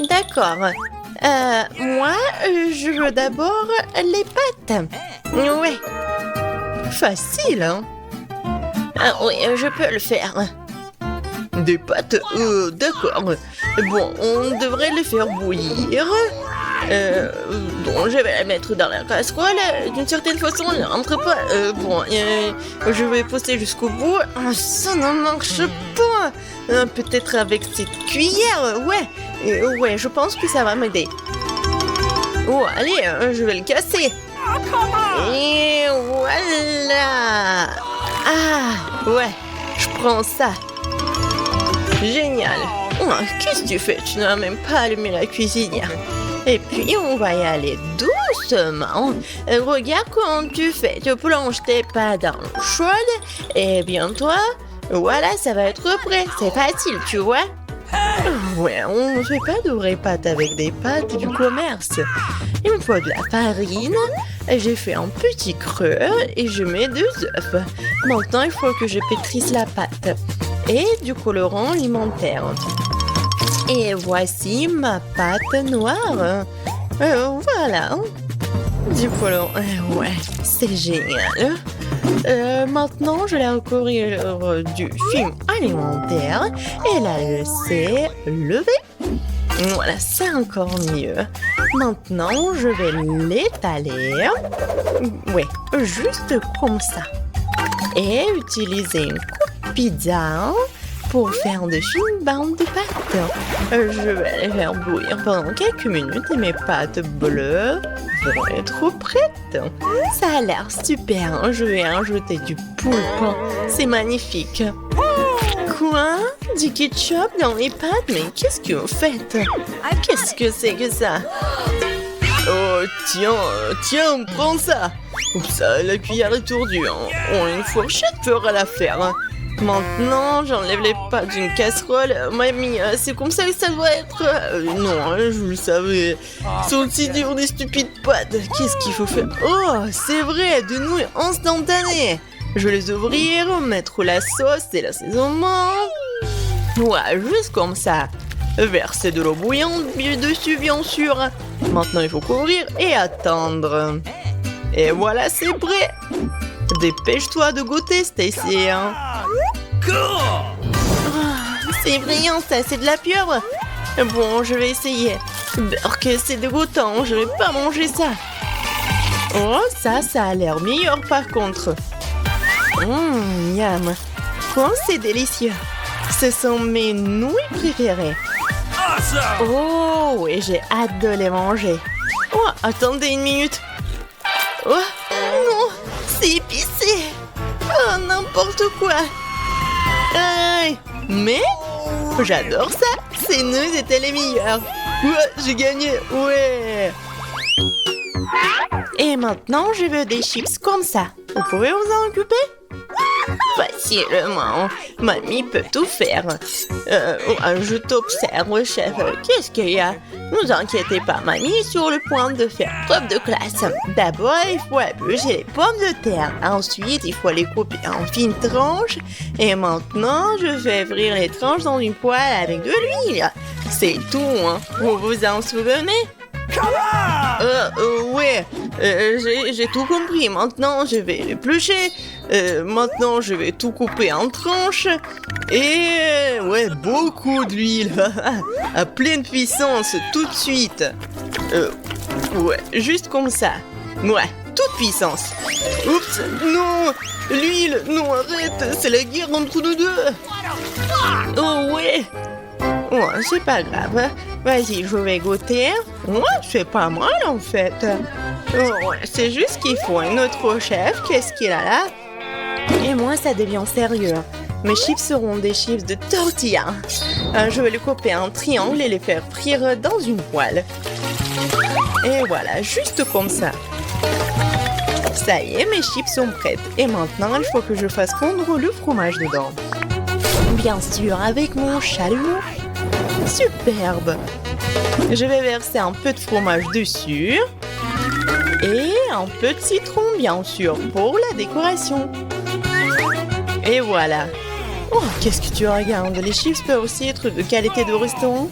D'accord. Moi, je veux d'abord les pâtes. Ouais. Facile, hein? Ah oui, je peux le faire. Des pâtes, d'accord. Bon, on devrait les faire bouillir. Bon, je vais la mettre dans la casserole. D'une certaine façon, elle n'entre pas. Je vais pousser jusqu'au bout. Ah, ça ne marche pas. Peut-être avec cette cuillère, ouais. Ouais, je pense que ça va m'aider. Oh, allez, je vais le casser. Et voilà. Ah, ouais, je prends ça. Génial. Oh, qu'est-ce que tu fais? Tu n'as même pas allumé la cuisinière. Et puis, on va y aller doucement. Regarde comment tu fais. Tu plonges tes pâtes dans l'eau chaude. Et bien, toi, voilà, ça va être prêt. C'est facile, tu vois? Ouais, on ne fait pas de vraies pâtes avec des pâtes du commerce. Il me faut de la farine. J'ai fait un petit creux et je mets 2 œufs. Maintenant, il faut que je pétrisse la pâte. Et du colorant alimentaire. Et voici ma pâte noire. Voilà. Du colorant. Ouais, c'est génial. Maintenant, je vais la recouvrir du film alimentaire et la laisser lever. Voilà, c'est encore mieux. Maintenant, je vais l'étaler. Ouais, juste comme ça. Et utiliser une coupe pizza pour faire de fines bandes de pâtes. Je vais les faire bouillir pendant quelques minutes et mes pâtes bleues vont être prêtes. Ça a l'air super. Je vais ajouter du poulpe. C'est magnifique. Quoi? Du ketchup dans les pâtes? Mais qu'est-ce que vous faites? Qu'est-ce que c'est que ça? Oh, tiens, prends ça. Oups, la cuillère est tordue. Oh, une fourchette fera l'affaire. Maintenant, j'enlève les pâtes d'une casserole. Mamie, c'est comme ça que ça doit être. Non, je le savais. C'est aussi dur des stupides pâtes. Qu'est-ce qu'il faut faire? Oh, c'est vrai, de nouilles instantanées. Je vais les ouvrir, mettre la sauce et l'assaisonnement. Ouais, juste comme ça. Verser de l'eau bouillante dessus, bien sûr. Maintenant, il faut couvrir et attendre. Et voilà, c'est prêt. Dépêche-toi de goûter, Stacy. C'est brillant, ça, c'est de la pieuvre. Bon, je vais essayer. Burk, c'est dégoûtant, je vais pas manger ça. Oh, ça a l'air meilleur par contre. Miam. Quoi, c'est délicieux. Ce sont mes nouilles préférées. Oh, et j'ai hâte de les manger. Oh, attendez une minute. Oh, non, c'est épicé. Oh, n'importe quoi. Aïe. Mais j'adore ça. Ces nouilles étaient les meilleures. Ouais, j'ai gagné. Ouais. Et maintenant, je veux des chips comme ça. Vous pouvez vous en occuper? Facilement. Mamie peut tout faire. Je t'observe, chef. Qu'est-ce qu'il y a? Ne vous inquiétez pas, mamie est sur le point de faire preuve de classe. D'abord, il faut éplucher les pommes de terre. Ensuite, il faut les couper en fines tranches. Et maintenant, je vais frire les tranches dans une poêle avec de l'huile. C'est tout, hein. Vous vous en souvenez? Ouais, j'ai tout compris. Maintenant, je vais l'éplucher. Maintenant, je vais tout couper en tranches. Et ouais, beaucoup d'huile. À pleine puissance, tout de suite. Ouais, juste comme ça. Ouais, toute puissance. Oups, non. L'huile, non, arrête. C'est la guerre entre nous deux. Oh ouais. Oh, c'est pas grave. Vas-y, je vais goûter. Ouais, c'est pas mal en fait. Oh, ouais, c'est juste qu'il faut un autre chef. Qu'est-ce qu'il a là? Et moi, ça devient sérieux. Mes chips seront des chips de tortilla. Je vais les couper en triangle et les faire frire dans une poêle. Et voilà, juste comme ça. Ça y est, mes chips sont prêtes. Et maintenant, il faut que je fasse fondre le fromage dedans. Bien sûr, avec mon chalumeau. Superbe. Je vais verser un peu de fromage dessus. Et un peu de citron, bien sûr, pour la décoration. Et voilà. Oh, qu'est-ce que tu regardes? Les chips peuvent aussi être de qualité de restaurant.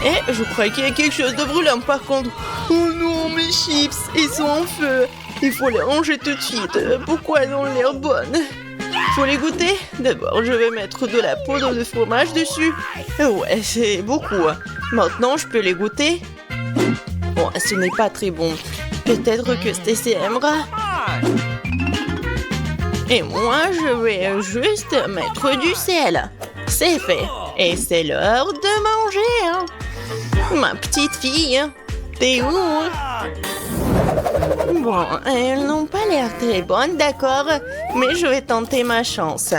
Et je crois qu'il y a quelque chose de brûlant par contre. Oh non, mes chips, ils sont en feu. Il faut les ranger tout de suite. Pourquoi elles ont l'air bonnes? Faut les goûter? D'abord, je vais mettre de la poudre de fromage dessus. Ouais, c'est beaucoup. Maintenant, je peux les goûter. Bon, ce n'est pas très bon. Peut-être que Stacy aimera. Et moi, je vais juste mettre du sel. C'est fait. Et c'est l'heure de manger. Hein. Ma petite fille, t'es où? Bon, elles n'ont pas l'air très bonnes, d'accord, mais je vais tenter ma chance.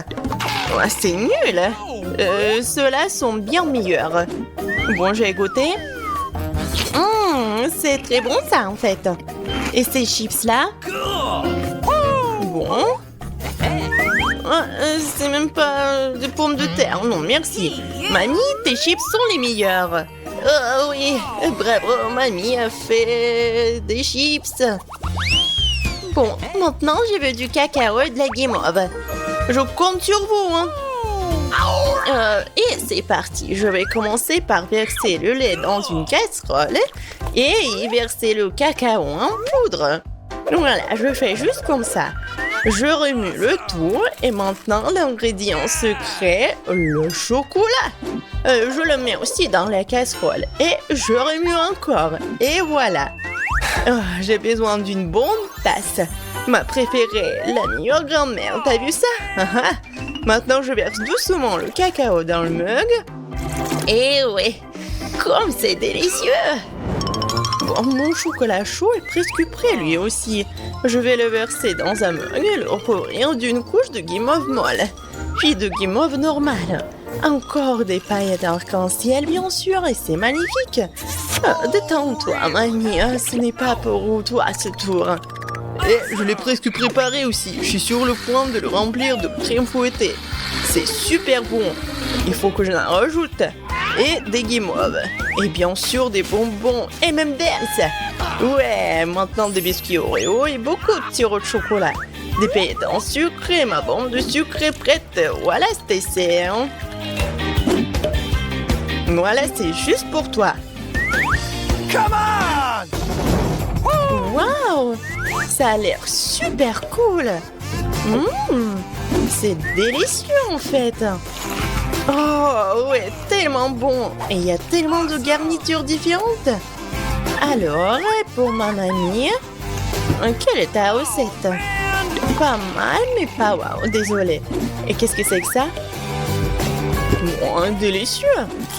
Oh, c'est nul. Ceux-là sont bien meilleurs. Bon, j'ai goûté. C'est très bon ça, en fait. Et ces chips-là? Bon. C'est même pas de pommes de terre. Non, merci. Mamie, tes chips sont les meilleurs. Oh oui, bravo, mamie a fait des chips. Bon, maintenant je veux du cacao et de la guimauve. Je compte sur vous, hein. Et c'est parti. Je vais commencer par verser le lait dans une casserole et y verser le cacao en poudre. Voilà, je fais juste comme ça. Je remue le tout et maintenant l'ingrédient secret, le chocolat. Je le mets aussi dans la casserole et je remue encore. Et voilà. Oh, j'ai besoin d'une bonne tasse. Ma préférée, la meilleure grand-mère. T'as vu ça? Maintenant, je verse doucement le cacao dans le mug. Et ouais, comme c'est délicieux! Bon, mon chocolat chaud est presque prêt lui aussi. Je vais le verser dans un mug et le recouvrir d'une couche de guimauve molle, puis de guimauve normale. Encore des paillettes arc-en-ciel, bien sûr, et c'est magnifique. Détends-toi, mamie, ce n'est pas pour toi ce tour. Et je l'ai presque préparé aussi. Je suis sur le point de le remplir de crème fouettée. C'est super bon. Il faut que je en rajoute. Et des guimauves. Et bien sûr des bonbons et même d'Else. Ouais, maintenant des biscuits Oreo et beaucoup de sirop de chocolat. Des paillettes en sucre et ma bombe de sucre est prête. Voilà, Stacy. Hein? Voilà, c'est juste pour toi. Come on! Waouh! Ça a l'air super cool. C'est délicieux en fait. Oh ouais, tellement bon. Et il y a tellement de garnitures différentes. Alors, pour ma mamie, quelle est ta recette? Pas mal, mais pas waouh, désolée. Et qu'est-ce que c'est que ça? Oh, délicieux.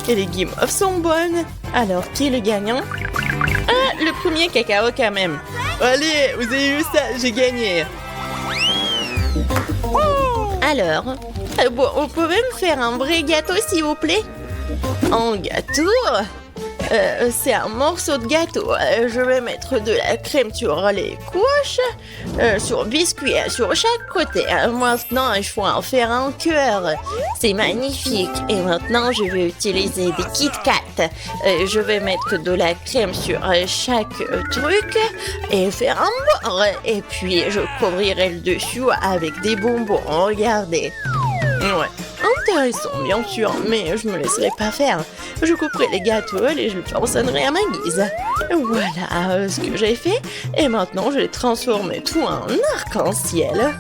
Et les guimauves sont bonnes. Alors, qui est le gagnant? Ah, le premier cacao quand même. Allez, vous avez vu ça? J'ai gagné. Alors, bon, vous pouvez me faire un vrai gâteau, s'il vous plaît? Un gâteau? C'est un morceau de gâteau. Je vais mettre de la crème sur les couches, sur le biscuit, sur chaque côté. Maintenant, il faut en faire un cœur. C'est magnifique. Et maintenant, je vais utiliser des Kit Kat. Je vais mettre de la crème sur chaque truc et faire un bord. Et puis, je couvrirai le dessus avec des bonbons. Regardez. Ouais. Intéressant, bien sûr, mais je me laisserai pas faire. Je couperai les gâteaux et je les façonnerai à ma guise. Voilà ce que j'ai fait. Et maintenant, je vais transformer tout en arc-en-ciel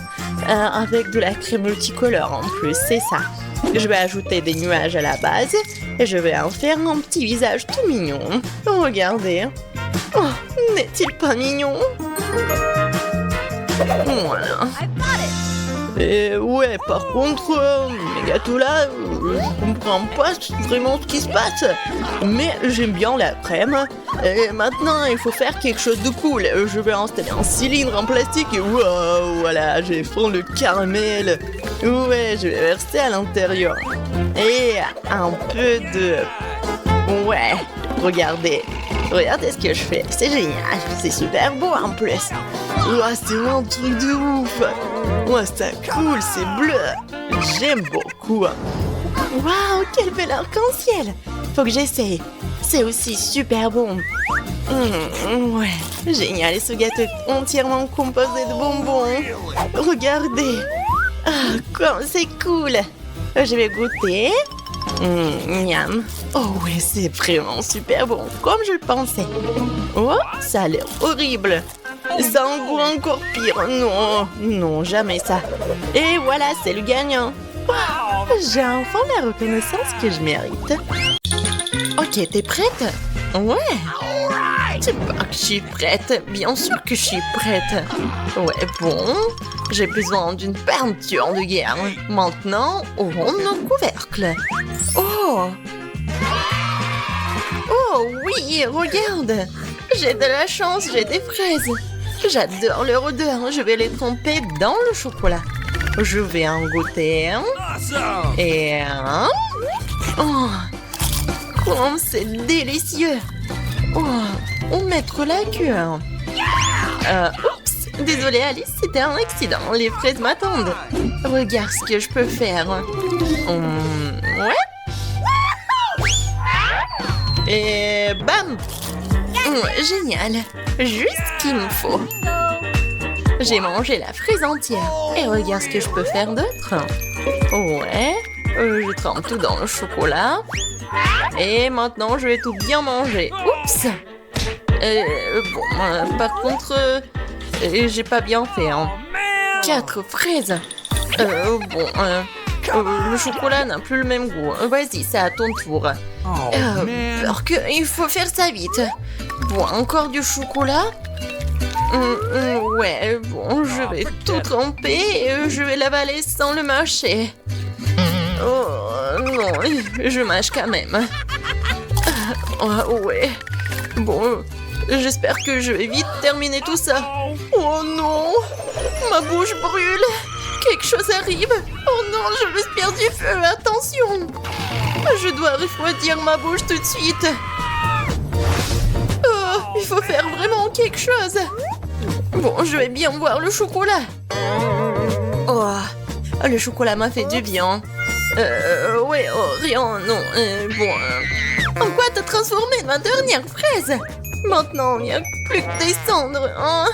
avec de la crème multicolore en plus, c'est ça. Je vais ajouter des nuages à la base et je vais en faire un petit visage tout mignon. Regardez. Oh, n'est-il pas mignon? Voilà. Et ouais, par contre, mes gâteaux là, je comprends pas vraiment ce qui se passe. Mais j'aime bien la crème. Et maintenant, il faut faire quelque chose de cool. Je vais installer un cylindre en plastique et waouh, voilà, j'ai fond le caramel. Ouais, je vais verser à l'intérieur. Et un peu de... Ouais, regardez. Regardez ce que je fais. C'est génial. C'est super beau en plus. Ouah, c'est un truc de ouf. Ouah, c'est cool, c'est bleu. J'aime beaucoup. Waouh, quel bel arc-en-ciel. Faut que j'essaye. C'est aussi super bon. Ouais, génial. Et ce gâteau est entièrement composé de bonbons. Regardez. Ah, comme c'est cool. Je vais goûter. Miam. Oh ouais, c'est vraiment super bon, comme je le pensais. Oh, ça a l'air horrible. Ça a un goût encore pire. Non, non, jamais ça. Et voilà, c'est le gagnant. J'ai enfin la reconnaissance que je mérite. Ok, t'es prête? Ouais. C'est pas que je suis prête. Bien sûr que je suis prête. Ouais, bon. J'ai besoin d'une peinture de guerre. Maintenant, ouvrons nos couvercles. Oh! Oh oui, regarde! J'ai de la chance, j'ai des fraises. J'adore leur odeur. Je vais les tremper dans le chocolat. Je vais en goûter un. Et un. Oh! Comme c'est délicieux! Oh! Où mettre la queue? Oups! Désolée Alice, c'était un accident. Les fraises m'attendent. Regarde ce que je peux faire. Ouais. Et bam! Génial. Juste ce qu'il me faut. J'ai mangé la fraise entière. Et regarde ce que je peux faire d'autre. Ouais. Je trempe tout dans le chocolat. Et maintenant, je vais tout bien manger. Oups! Bon, par contre, j'ai pas bien fait. Hein. 4 fraises. Le chocolat n'a plus le même goût. Vas-y, c'est à ton tour. Alors il faut faire ça vite. Bon, encore du chocolat. Ouais, bon, je vais tout tremper et je vais l'avaler sans le mâcher. Oh non, je mâche quand même. Ouais. Bon, j'espère que je vais vite terminer tout ça. Oh non, ma bouche brûle. Quelque chose arrive. Oh non, je respire du feu. Attention. Je dois refroidir ma bouche tout de suite. Oh, il faut faire vraiment quelque chose. Bon, je vais bien boire le chocolat. Oh, le chocolat m'a fait du bien. Ouais, oh, rien, non. En quoi t'as transformé ma dernière fraise? Maintenant, il n'y a plus que des cendres, hein?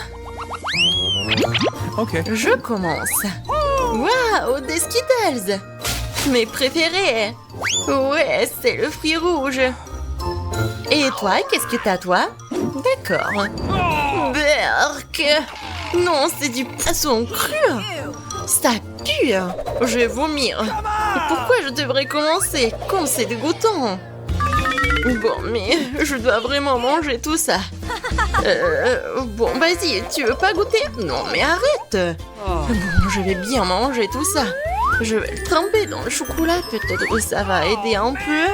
Ok. Je commence. Waouh, des Skittles! Mes préférés! Ouais, c'est le fruit rouge. Et toi, qu'est-ce que t'as, toi? D'accord. Berk! Non, c'est du poisson cru! Ça pue! Je vais vomir. Et pourquoi je devrais commencer? Comme c'est dégoûtant! Bon, mais je dois vraiment manger tout ça. Bon, vas-y, tu veux pas goûter? Non, mais arrête! Bon, je vais bien manger tout ça. Je vais le tremper dans le chocolat, peut-être que ça va aider un peu.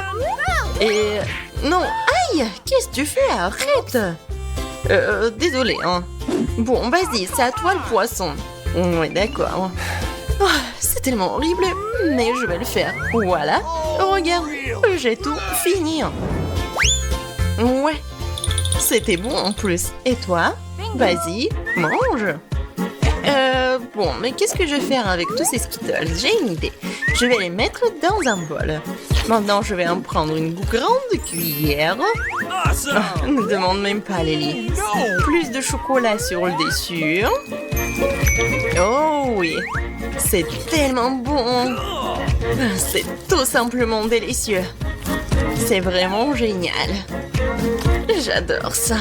Et... non, aïe! Qu'est-ce que tu fais? Arrête! Désolée, hein. Bon, vas-y, c'est à toi le poisson. Oui, d'accord. Oh, c'est tellement horrible, mais je vais le faire. Voilà. Regarde, j'ai tout fini. Ouais. C'était bon en plus. Et toi? Vas-y, mange. Bon, mais qu'est-ce que je vais faire avec tous ces Skittles? J'ai une idée. Je vais les mettre dans un bol. Maintenant, je vais en prendre une grande cuillère. Oh, ne demande même pas, Lily. Plus de chocolat sur le dessus. Oh oui, c'est tellement bon. C'est tout simplement délicieux. C'est vraiment génial. J'adore ça.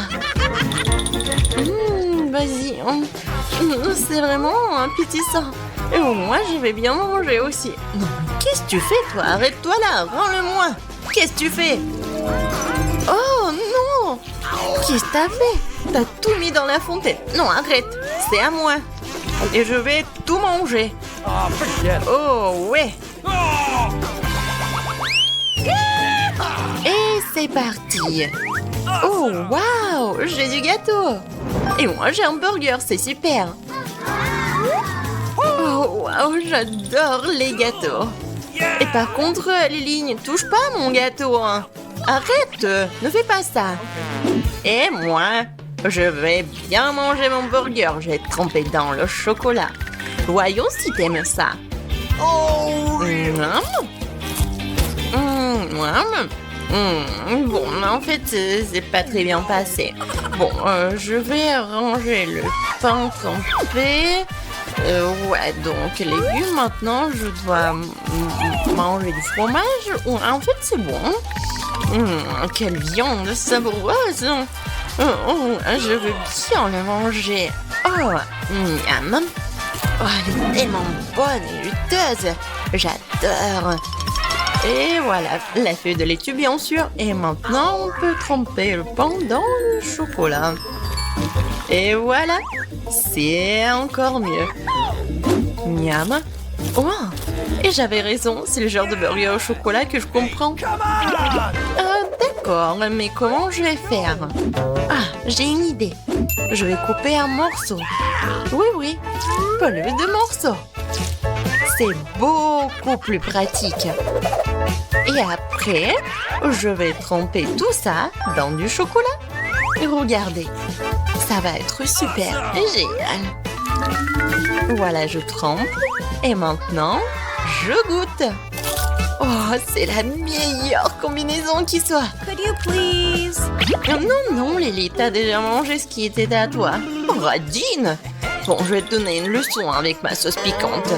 Vas-y. C'est vraiment appétissant. Et moi, je vais bien manger aussi. Non, qu'est-ce que tu fais, toi? Arrête-toi là, rends-le-moi. Qu'est-ce que tu fais? Oh non! Qu'est-ce que t'as fait? T'as tout mis dans la fontaine. Non, arrête. C'est à moi. Et je vais tout manger. Oh, ouais. Et c'est parti. Oh, waouh, j'ai du gâteau. Et moi, j'ai un burger, c'est super. Oh, waouh, j'adore les gâteaux. Et par contre, Lily, ne touche pas à mon gâteau. Hein. Arrête, ne fais pas ça. Et moi, je vais bien manger mon burger. Je vais tremper dans le chocolat. Voyons si t'aimes ça. Bon, mais en fait, c'est pas très bien passé. Bon, je vais ranger le pain trempé. Ouais, donc légumes, maintenant, je dois manger du fromage. En fait, c'est bon. Quelle viande savoureuse. Je veux bien le manger. Miam. Elle est tellement bonne et juteuse. J'adore. Et voilà, la feuille de laitue, bien sûr. Et maintenant, on peut tremper le pain dans le chocolat. Et voilà, c'est encore mieux. Miam. Et j'avais raison, c'est le genre de burger au chocolat que je comprends. D'accord, mais comment je vais faire? J'ai une idée. Je vais couper un morceau. Oui, plus de morceaux. C'est beaucoup plus pratique. Et après, je vais tremper tout ça dans du chocolat. Et regardez, ça va être super génial. Voilà, je trempe. Et maintenant, je goûte. C'est la meilleure combinaison qui soit. Could you please? Non, Lily, t'as déjà mangé ce qui était à toi. Radine! Bon, je vais te donner une leçon avec ma sauce piquante.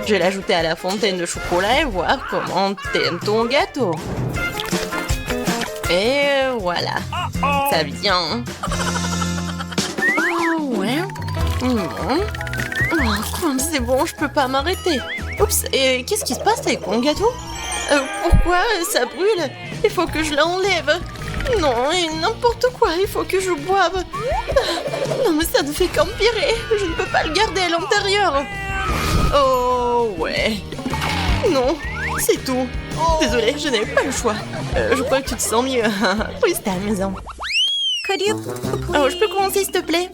Je vais l'ajouter à la fontaine de chocolat et voir comment t'aimes ton gâteau. Et voilà, ça vient. Ouais. Comme c'est bon, je peux pas m'arrêter. Oups, et qu'est-ce qui se passe avec mon gâteau? Pourquoi ça brûle? Il faut que je l'enlève. Non, et n'importe quoi, il faut que je boive. Non, mais ça ne fait qu'empirer. Je ne peux pas le garder à l'intérieur. Oh, ouais. Non, c'est tout. Désolée, je n'ai pas le choix. Je crois que tu te sens mieux. Reste à la maison. Could you Je peux commencer, s'il te plaît?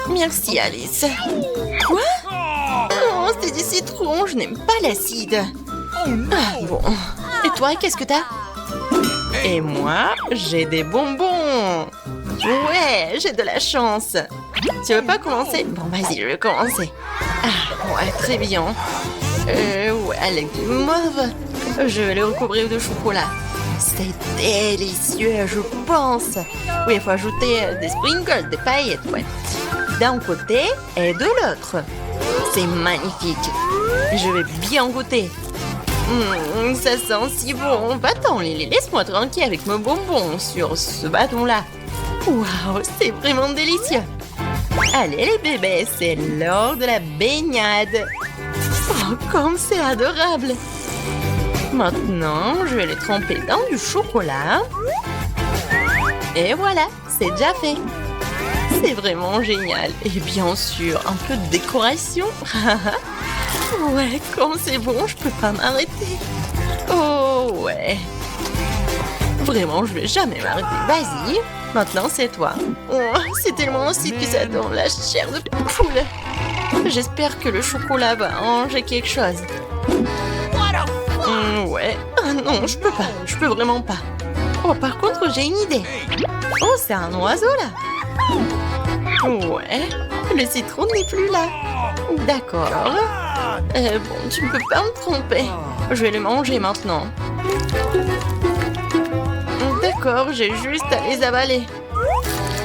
Merci, Alice. Quoi? Oh, c'est du citron, je n'aime pas l'acide. Bon. Et toi, qu'est-ce que t'as? Et moi, j'ai des bonbons. Ouais, j'ai de la chance. Tu veux pas commencer? Bon, vas-y, je vais commencer. Ouais, très bien. Ouais, avec du mauve. Je vais le recouvrir de chocolat. C'est délicieux, je pense. Oui, il faut ajouter des sprinkles, des paillettes, ouais. D'un côté et de l'autre. C'est magnifique. Je vais bien goûter. Ça sent si bon. Va-t'en, Lily, laisse-moi tranquille avec mes bonbons sur ce bâton-là. Waouh, c'est vraiment délicieux. Allez, les bébés, c'est l'heure de la baignade. Comme c'est adorable. Maintenant, je vais les tremper dans du chocolat. Et voilà, c'est déjà fait. C'est vraiment génial. Et bien sûr, un peu de décoration. Ouais, comme c'est bon, je peux pas m'arrêter. Oh, ouais. Vraiment, je vais jamais m'arrêter. Vas-y, maintenant c'est toi. C'est tellement acide que ça donne la chair de poule. J'espère que le chocolat va arranger quelque chose. Ouais. Non, je peux pas. Je peux vraiment pas. Par contre, j'ai une idée. C'est un oiseau, là. Ouais. Le citron n'est plus là. D'accord. Bon, tu ne peux pas me tromper. Je vais le manger maintenant. D'accord, j'ai juste à les avaler.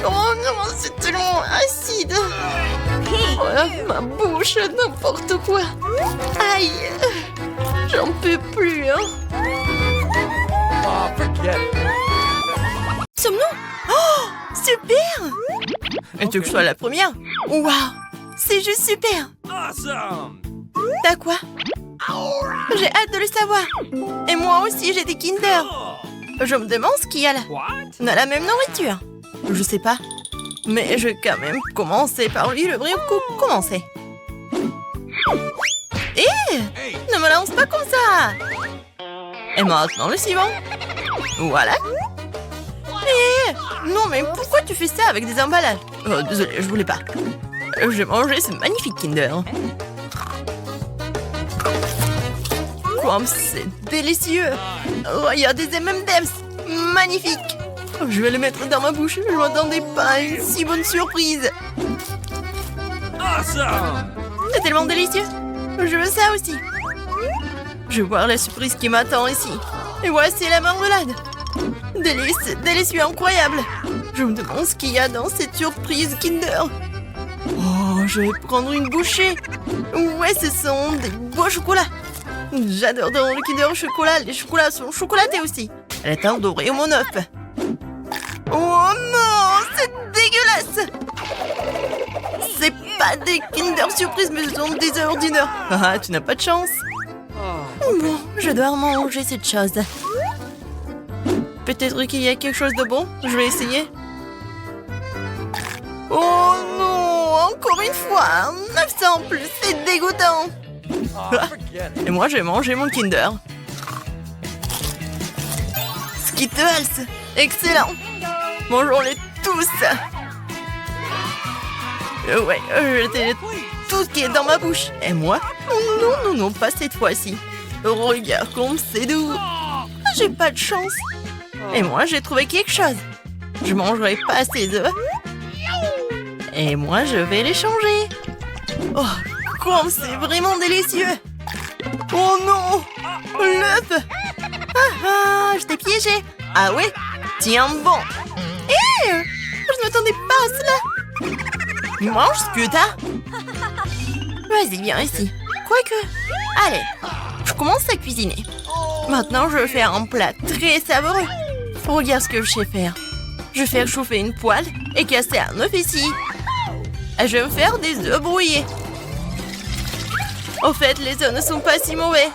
Oh non, c'est tellement acide. Ma bouche, n'importe quoi. Aïe. J'en peux plus, hein. Sommes-nous? Super. Et tu veux que je sois la première? Waouh, c'est juste super. T'as quoi? J'ai hâte de le savoir. Et moi aussi, j'ai des Kinder. Je me demande ce qu'il y a là. On a la même nourriture. Je sais pas. Mais je vais quand même commencer par lui le vrai coup. Commencer. Ne me lance pas comme ça. Et maintenant le suivant. Voilà. Non, mais pourquoi tu fais ça avec des emballages? Désolé, je voulais pas. J'ai mangé ce magnifique Kinder. Comme c'est délicieux. Il y a des M&M's. Magnifique. Je vais le mettre dans ma bouche. Je m'attendais pas à une si bonne surprise. C'est tellement délicieux. Je veux ça aussi. Je vais voir la surprise qui m'attend ici. Et voici la marmelade. Délicieux, incroyable. Je me demande ce qu'il y a dans cette surprise Kinder. je vais prendre une bouchée. Ouais, ce sont des beaux chocolats. J'adore dans le Kinder au chocolat. Les chocolats sont chocolatés aussi. Elle est dorée au mon œuf. Oh non, c'est dégueulasse. C'est pas des Kinder Surprise, mais ce sont des ordinaires. Ah, tu n'as pas de chance. Bon, je dois manger cette chose. Peut-être qu'il y a quelque chose de bon. Je vais essayer. Oh non, encore une fois. 900 en plus, c'est dégoûtant. Et moi, j'ai mangé mon Kinder. Skittles, excellent. Mangeons-les tous. Ouais, jetez tout ce qui est dans ma bouche. Et moi? Non, non, non, pas cette fois-ci. Regarde comme c'est doux. J'ai pas de chance. Et moi, j'ai trouvé quelque chose. Je mangerai pas ces œufs. Et moi, je vais les changer. Oh, comme c'est vraiment délicieux. Oh non, l'œuf. Ah, je t'ai piégé. Ah ouais? Tiens bon. Je ne m'attendais pas à cela. Mange ce que t'as. Vas-y, viens ici. Quoique. Allez, je commence à cuisiner. Maintenant, je vais faire un plat très savoureux. Regarde ce que je sais faire. Je vais faire chauffer une poêle et casser un œuf ici. Et je vais me faire des œufs brouillés. Au fait, les œufs ne sont pas si mauvais.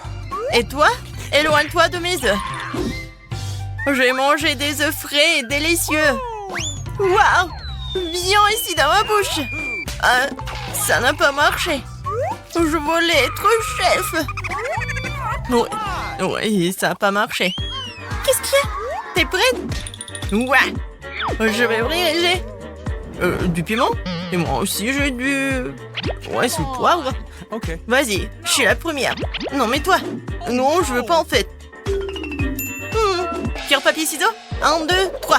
Et toi, éloigne-toi de mes œufs. Je vais manger des œufs frais et délicieux. Waouh! Viens ici dans ma bouche. Ça n'a pas marché. Je voulais être chef. Ouais, ça n'a pas marché. Qu'est-ce qu'il y a? T'es prête? Ouais. Je vais briser. Du piment? Et moi aussi, j'ai du... Ouais, sous poivre. Ok. Vas-y, je suis la première. Non, mais toi. Non, je veux pas en fait. Pierre, papier, ciseaux. 1, 2, 3.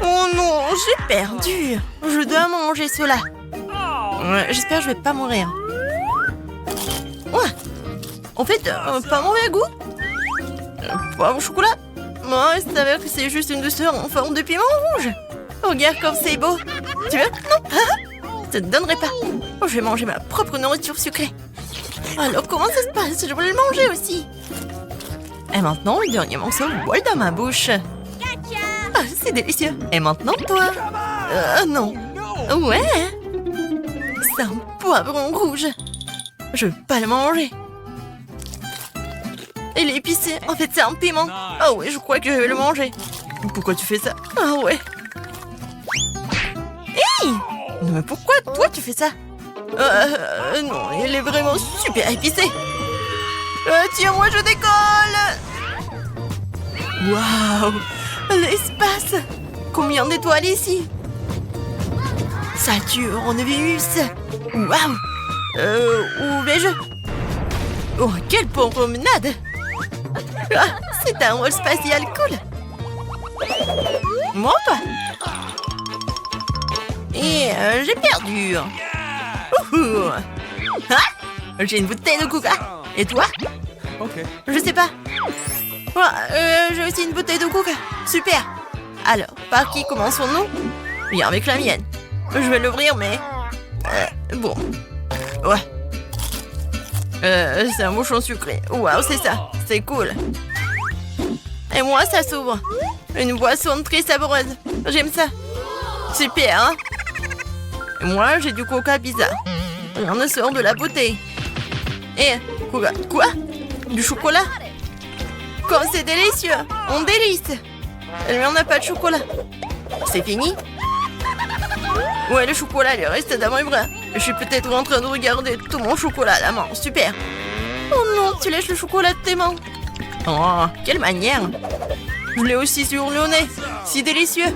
Oh non, j'ai perdu. Je dois manger cela. J'espère que je vais pas mourir. Ouais. En fait, pas mauvais goût. Poivre au chocolat. Moi, il s'avère que c'est juste une douceur en forme de piment rouge. Regarde comme c'est beau. Tu veux? Non. Ça te donnerait pas. Je vais manger ma propre nourriture sucrée. Alors, comment ça se passe? Je voulais le manger aussi. Et maintenant, le dernier morceau vole dans ma bouche. Ah, c'est délicieux. Et maintenant, toi? Non. Ouais. C'est un poivron rouge. Je veux pas le manger. Il est épicé. En fait, c'est un piment. Ah ouais, je crois que je vais le manger. Pourquoi tu fais ça? Ah ouais. Hey! Mais pourquoi toi tu fais ça? Non, il est vraiment super épicé. Tiens, moi je décolle. Waouh! L'espace! Combien d'étoiles ici? Saturne, Vénus. Waouh! Où vais-je? Oh, quelle bonne promenade! Ah, c'est un vol spatial cool. Moi, toi? Et j'ai perdu. Ouhou. Ah, j'ai une bouteille de coca. Et toi? Ok. Je sais pas. J'ai aussi une bouteille de coca. Super. Alors, par qui commençons-nous? Viens avec la mienne. Je vais l'ouvrir, mais... bon. Ouais. C'est un bouchon sucré. Waouh, c'est ça. C'est cool. Et moi, ça s'ouvre. Une boisson très savoureuse. J'aime ça. Super, hein? Et moi, j'ai du coca bizarre. Rien ne sort de la bouteille. Et coca... Quoi? Du chocolat? Comme c'est délicieux. On délice. Mais on n'a pas de chocolat. C'est fini? Ouais, le chocolat, il reste dans mes bras. Je suis peut-être en train de regarder tout mon chocolat à la main. Super. Oh non, tu lèches le chocolat de tes mains. Oh, quelle manière. Je l'ai aussi sur le nez. Si délicieux.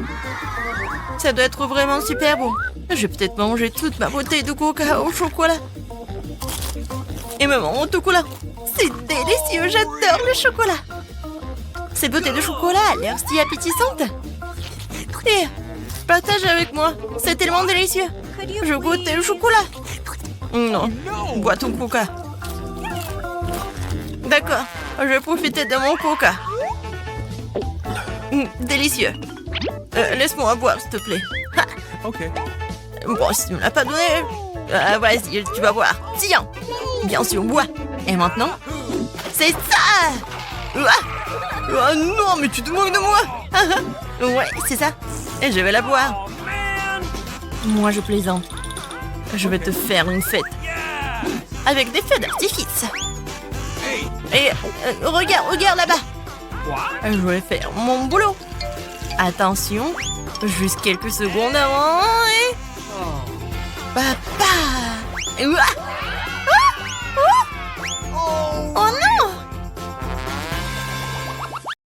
Ça doit être vraiment super beau. Je vais peut-être manger toute ma bouteille de coca au chocolat. Et maman, au chocolat. C'est délicieux, j'adore le chocolat. Cette bouteille de chocolat a l'air si appétissante. Et partage avec moi, c'est tellement délicieux. Je goûte le chocolat. Non, bois ton coca. D'accord, je vais profiter de mon coca. Délicieux. Laisse-moi boire, s'il te plaît. Ok. Bon, si tu me l'as pas donné, vas-y, tu vas voir. Tiens, bien sûr, bois. Et maintenant, c'est ça. Ah non, mais tu te moques de moi. Ouais, c'est ça. Et je vais la boire. Moi, je plaisante. Je vais te faire une fête. Avec des feux d'artifice. Et regarde là-bas. Je vais faire mon boulot. Attention, juste quelques secondes avant et... Papa!